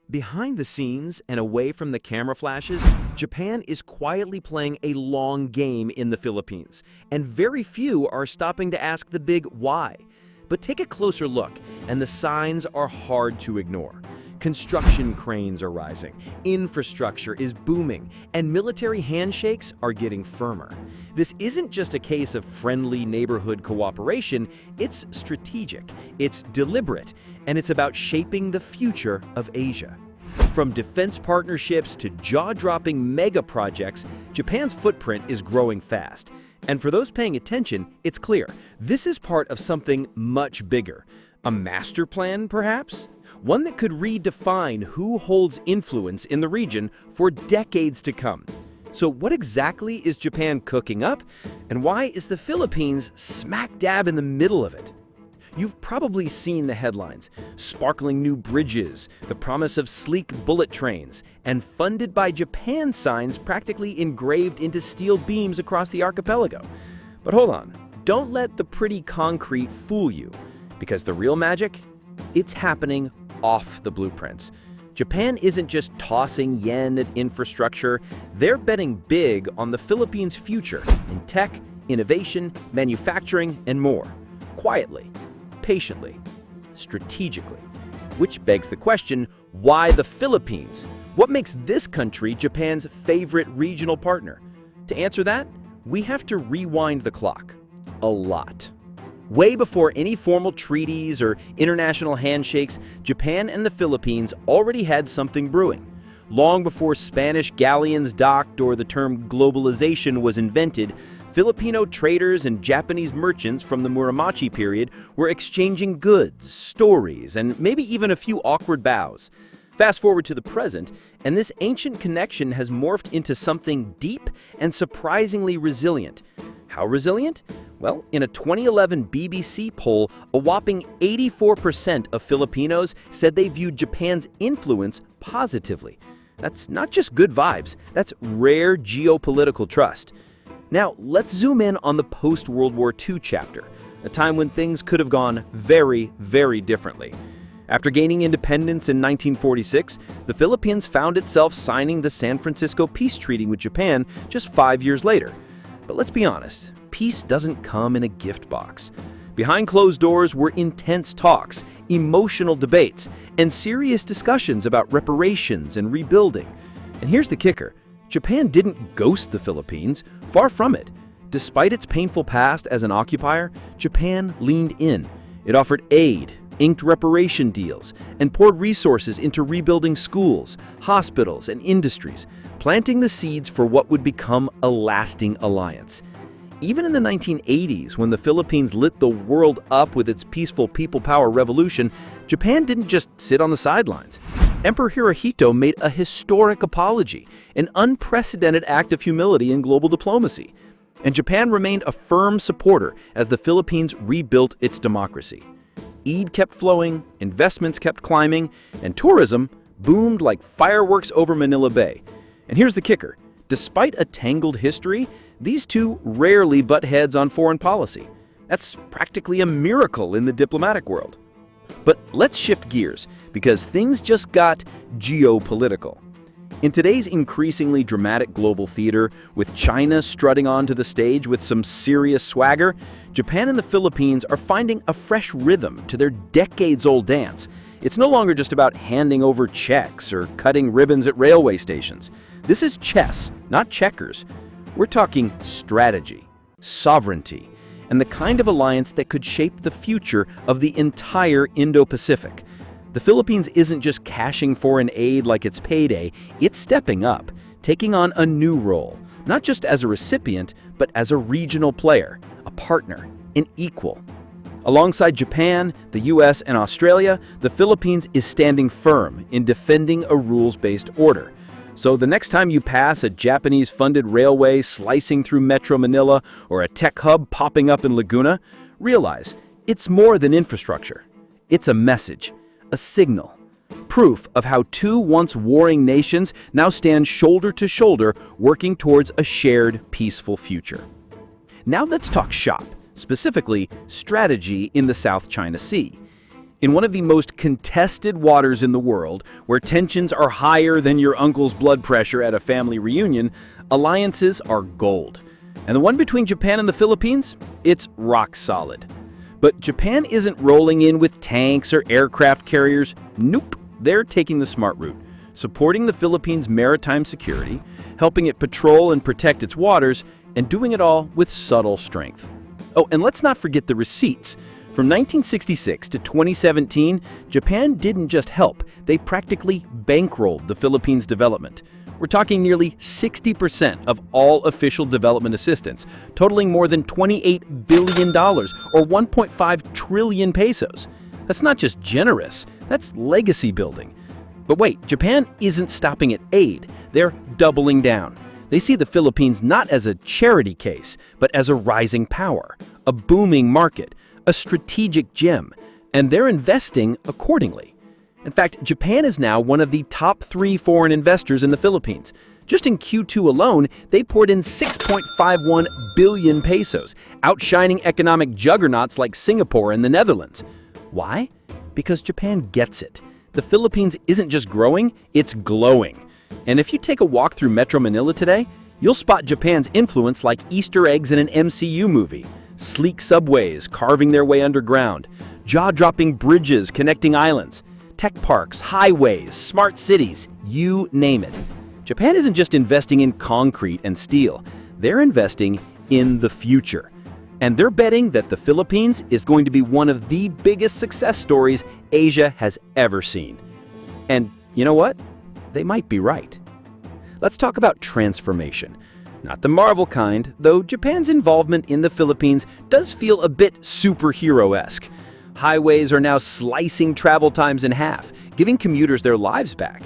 Behind the scenes and away from the camera flashes, Japan is quietly playing a long game in the Philippines, and very few are stopping to ask the big why. But take a closer look, and the signs are hard to ignore. Construction cranes are rising, infrastructure is booming, and military handshakes are getting firmer. This isn't just a case of friendly neighborhood cooperation, it's strategic, it's deliberate, and it's about shaping the future of Asia. From defense partnerships to jaw-dropping mega projects, Japan's footprint is growing fast. And for those paying attention, it's clear, this is part of something much bigger. A master plan, perhaps? One that could redefine who holds influence in the region for decades to come. So what exactly is Japan cooking up, and why is the Philippines smack dab in the middle of it? You've probably seen the headlines: sparkling new bridges, the promise of sleek bullet trains, and funded by Japan signs practically engraved into steel beams across the archipelago. But hold on, don't let the pretty concrete fool you, because the real magic? It's happening off the blueprints. Japan isn't just tossing yen at infrastructure, they're betting big on the Philippines' future in tech, innovation, manufacturing, and more. Quietly, patiently, strategically. Which begs the question, why the Philippines? What makes this country Japan's favorite regional partner? To answer that, we have to rewind the clock. A lot. Way before any formal treaties or international handshakes, Japan and the Philippines already had something brewing. Long before Spanish galleons docked or the term globalization was invented, Filipino traders and Japanese merchants from the Muromachi period were exchanging goods, stories, and maybe even a few awkward bows. Fast forward to the present, and this ancient connection has morphed into something deep and surprisingly resilient. How resilient? Well, in a 2011 BBC poll, a whopping 84% of Filipinos said they viewed Japan's influence positively. That's not just good vibes, that's rare geopolitical trust. Now, let's zoom in on the post-World War II chapter, a time when things could have gone very, very differently. After gaining independence in 1946, the Philippines found itself signing the San Francisco Peace Treaty with Japan just 5 years later. But let's be honest, peace doesn't come in a gift box. Behind closed doors were intense talks, emotional debates, and serious discussions about reparations and rebuilding. And here's the kicker: Japan didn't ghost the Philippines, far from it. Despite its painful past as an occupier, Japan leaned in. It offered aid, inked reparation deals, and poured resources into rebuilding schools, hospitals, and industries, planting the seeds for what would become a lasting alliance. Even in the 1980s, when the Philippines lit the world up with its peaceful people power revolution, Japan didn't just sit on the sidelines. Emperor Hirohito made a historic apology, an unprecedented act of humility in global diplomacy. And Japan remained a firm supporter as the Philippines rebuilt its democracy. Aid kept flowing, investments kept climbing, and tourism boomed like fireworks over Manila Bay. And here's the kicker: despite a tangled history, these two rarely butt heads on foreign policy. That's practically a miracle in the diplomatic world. But let's shift gears, because things just got geopolitical. In today's increasingly dramatic global theater, with China strutting onto the stage with some serious swagger, Japan and the Philippines are finding a fresh rhythm to their decades-old dance. It's no longer just about handing over checks or cutting ribbons at railway stations. This is chess, not checkers. We're talking strategy, sovereignty, and the kind of alliance that could shape the future of the entire Indo-Pacific. The Philippines isn't just cashing foreign aid like it's payday, it's stepping up, taking on a new role, not just as a recipient, but as a regional player, a partner, an equal. Alongside Japan, the U.S., and Australia, the Philippines is standing firm in defending a rules-based order. So the next time you pass a Japanese-funded railway slicing through Metro Manila or a tech hub popping up in Laguna, realize it's more than infrastructure. It's a message, a signal, proof of how two once warring nations now stand shoulder to shoulder working towards a shared peaceful future. Now let's talk shop, specifically strategy in the South China Sea. In one of the most contested waters in the world, where tensions are higher than your uncle's blood pressure at a family reunion, alliances are gold. And the one between Japan and the Philippines? It's rock solid. But Japan isn't rolling in with tanks or aircraft carriers. Nope, they're taking the smart route, supporting the Philippines' maritime security, helping it patrol and protect its waters, and doing it all with subtle strength. Oh, and let's not forget the receipts. From 1966 to 2017, Japan didn't just help, they practically bankrolled the Philippines' development. We're talking nearly 60% of all official development assistance, totaling more than $28 billion, or 1.5 trillion pesos. That's not just generous, that's legacy building. But wait, Japan isn't stopping at aid, they're doubling down. They see the Philippines not as a charity case, but as a rising power, a booming market, a strategic gem, and they're investing accordingly. In fact, Japan is now one of the top 3 foreign investors in the Philippines. Just in Q2 alone, they poured in 6.51 billion pesos, outshining economic juggernauts like Singapore and the Netherlands. Why? Because Japan gets it. The Philippines isn't just growing, it's glowing. And if you take a walk through Metro Manila today, you'll spot Japan's influence like Easter eggs in an MCU movie. Sleek subways carving their way underground, jaw-dropping bridges connecting islands, tech parks, highways, smart cities, you name it. Japan isn't just investing in concrete and steel, they're investing in the future. And they're betting that the Philippines is going to be one of the biggest success stories Asia has ever seen. And you know what? They might be right. Let's talk about transformation. Not the Marvel kind, though Japan's involvement in the Philippines does feel a bit superhero-esque. Highways are now slicing travel times in half, giving commuters their lives back.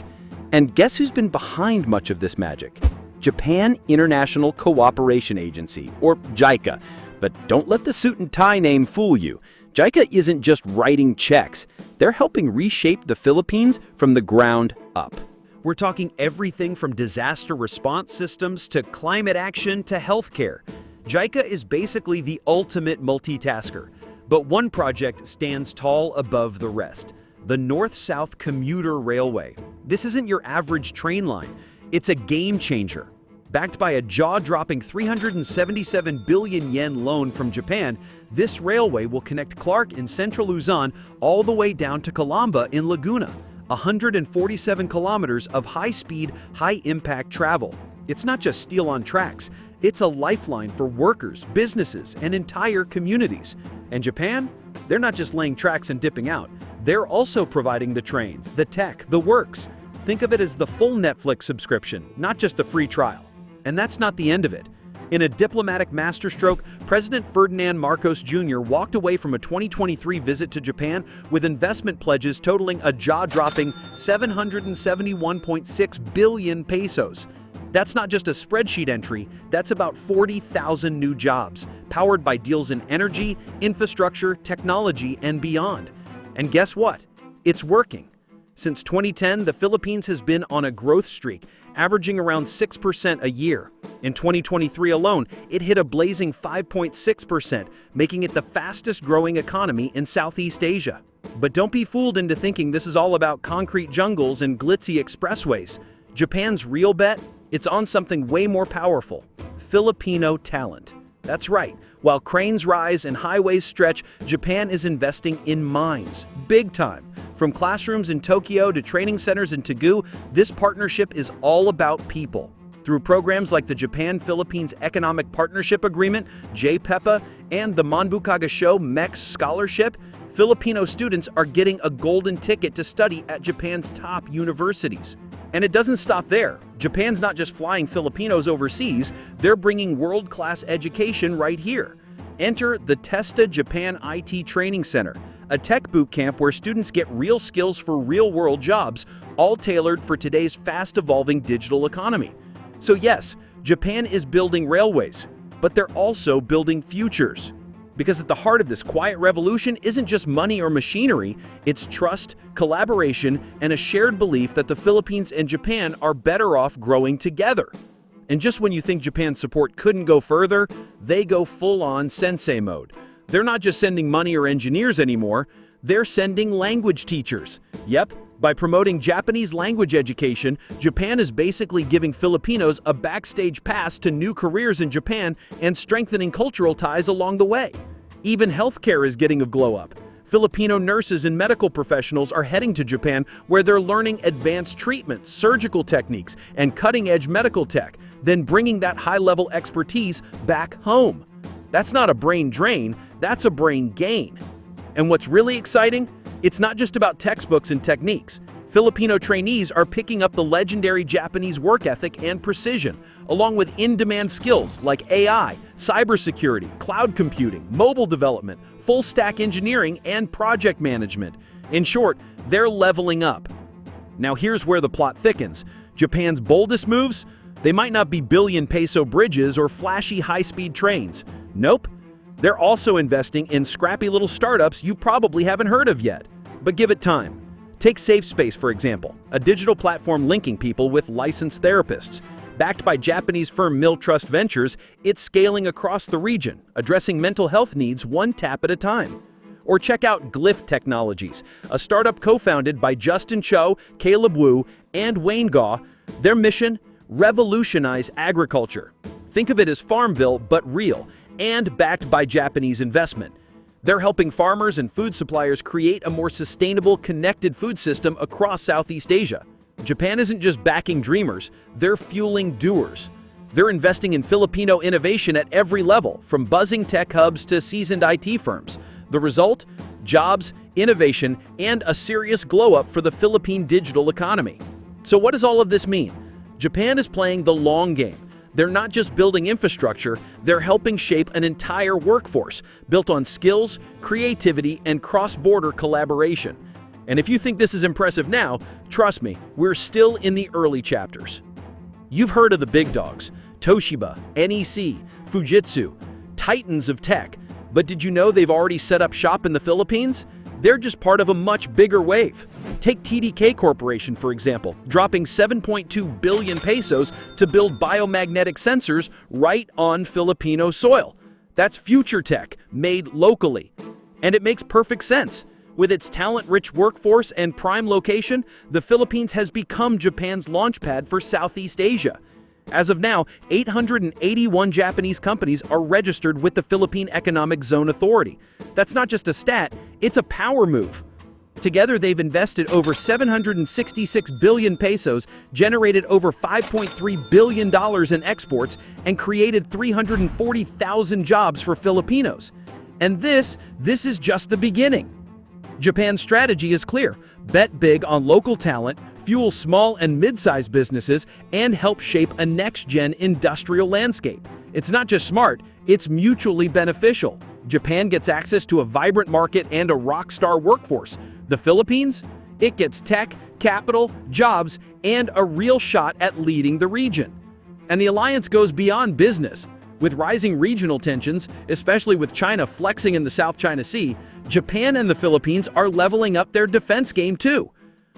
And guess who's been behind much of this magic? Japan International Cooperation Agency, or JICA. But don't let the suit and tie name fool you. JICA isn't just writing checks. They're helping reshape the Philippines from the ground up. We're talking everything from disaster response systems to climate action to healthcare. JICA is basically the ultimate multitasker. But one project stands tall above the rest: the North-South Commuter Railway. This isn't your average train line. It's a game changer. Backed by a jaw-dropping 377 billion yen loan from Japan, this railway will connect Clark in central Luzon all the way down to Calamba in Laguna. 147 kilometers of high-speed, high-impact travel. It's not just steel on tracks. It's a lifeline for workers, businesses, and entire communities. And Japan? They're not just laying tracks and dipping out. They're also providing the trains, the tech, the works. Think of it as the full Netflix subscription, not just a free trial. And that's not the end of it. In a diplomatic masterstroke, President Ferdinand Marcos Jr. walked away from a 2023 visit to Japan with investment pledges totaling a jaw-dropping 771.6 billion pesos. That's not just a spreadsheet entry, that's about 40,000 new jobs, powered by deals in energy, infrastructure, technology, and beyond. And guess what? It's working. Since 2010, the Philippines has been on a growth streak, averaging around 6% a year. In 2023 alone, it hit a blazing 5.6%, making it the fastest growing economy in Southeast Asia. But don't be fooled into thinking this is all about concrete jungles and glitzy expressways. Japan's real bet? It's on something way more powerful: Filipino talent. That's right. While cranes rise and highways stretch, Japan is investing in mines, big time. From classrooms in Tokyo to training centers in Tagu, this partnership is all about people. Through programs like the Japan-Philippines Economic Partnership Agreement, JPEPA, and the Manbukagasho MEX Scholarship, Filipino students are getting a golden ticket to study at Japan's top universities. And it doesn't stop there. Japan's not just flying Filipinos overseas, they're bringing world-class education right here. Enter the Testa Japan IT Training Center, a tech boot camp where students get real skills for real-world jobs, all tailored for today's fast-evolving digital economy. So yes, Japan is building railways, but they're also building futures. Because at the heart of this quiet revolution isn't just money or machinery, it's trust, collaboration, and a shared belief that the Philippines and Japan are better off growing together. And just when you think Japan's support couldn't go further, they go full-on sensei mode. They're not just sending money or engineers anymore, They're sending language teachers. Yep, by promoting Japanese language education, Japan is basically giving Filipinos a backstage pass to new careers in Japan and strengthening cultural ties along the way. Even healthcare is getting a glow up. Filipino nurses and medical professionals are heading to Japan where they're learning advanced treatments, surgical techniques, and cutting-edge medical tech, then bringing that high-level expertise back home. That's not a brain drain, that's a brain gain. And what's really exciting? It's not just about textbooks and techniques. Filipino trainees are picking up the legendary Japanese work ethic and precision, along with in-demand skills like AI, cybersecurity, cloud computing, mobile development, full-stack engineering, and project management. In short, they're leveling up. Now here's where the plot thickens. Japan's boldest moves? They might not be billion-peso bridges or flashy high-speed trains. Nope. They're also investing in scrappy little startups you probably haven't heard of yet. But give it time. Take SafeSpace, for example, a digital platform linking people with licensed therapists. Backed by Japanese firm Trust Ventures, it's scaling across the region, addressing mental health needs one tap at a time. Or check out Glyph Technologies, a startup co-founded by Justin Cho, Caleb Wu, and Wayne Gaw. Their mission? Revolutionize agriculture. Think of it as Farmville, but real, and backed by Japanese investment. They're helping farmers and food suppliers create a more sustainable, connected food system across Southeast Asia. Japan isn't just backing dreamers, they're fueling doers. They're investing in Filipino innovation at every level, from buzzing tech hubs to seasoned IT firms. The result? Jobs, innovation, and a serious glow-up for the Philippine digital economy. So what does all of this mean? Japan is playing the long game. They're not just building infrastructure, they're helping shape an entire workforce built on skills, creativity, and cross-border collaboration. And if you think this is impressive now, trust me, we're still in the early chapters. You've heard of the big dogs, Toshiba, NEC, Fujitsu, titans of tech, but did you know they've already set up shop in the Philippines? They're just part of a much bigger wave. Take TDK Corporation, for example, dropping 7.2 billion pesos to build biomagnetic sensors right on Filipino soil. That's future tech, made locally. And it makes perfect sense. With its talent-rich workforce and prime location, the Philippines has become Japan's launchpad for Southeast Asia. As of now, 881 Japanese companies are registered with the Philippine Economic Zone Authority. That's not just a stat, it's a power move. Together, they've invested over 766 billion pesos, generated over $5.3 billion in exports, and created 340,000 jobs for Filipinos. And this is just the beginning. Japan's strategy is clear. Bet big on local talent, fuel small and mid-sized businesses, and help shape a next-gen industrial landscape. It's not just smart, it's mutually beneficial. Japan gets access to a vibrant market and a rock-star workforce. The Philippines? It gets tech, capital, jobs, and a real shot at leading the region. And the alliance goes beyond business. With rising regional tensions, especially with China flexing in the South China Sea, Japan and the Philippines are leveling up their defense game too.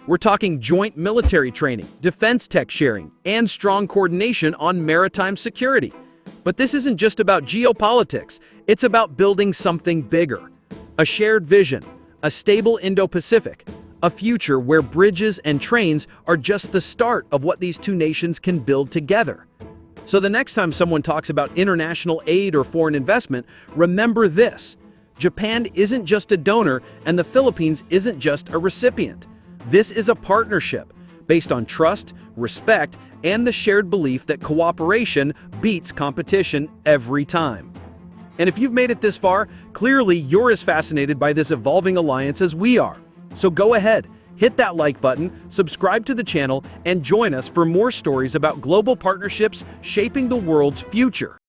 We're talking joint military training, defense tech sharing, and strong coordination on maritime security. But this isn't just about geopolitics, it's about building something bigger. A shared vision, a stable Indo-Pacific, a future where bridges and trains are just the start of what these two nations can build together. So the next time someone talks about international aid or foreign investment, remember this. Japan isn't just a donor, and the Philippines isn't just a recipient. This is a partnership based on trust, respect, and the shared belief that cooperation beats competition every time. And if you've made it this far, clearly you're as fascinated by this evolving alliance as we are. So go ahead, hit that like button, subscribe to the channel, and join us for more stories about global partnerships shaping the world's future.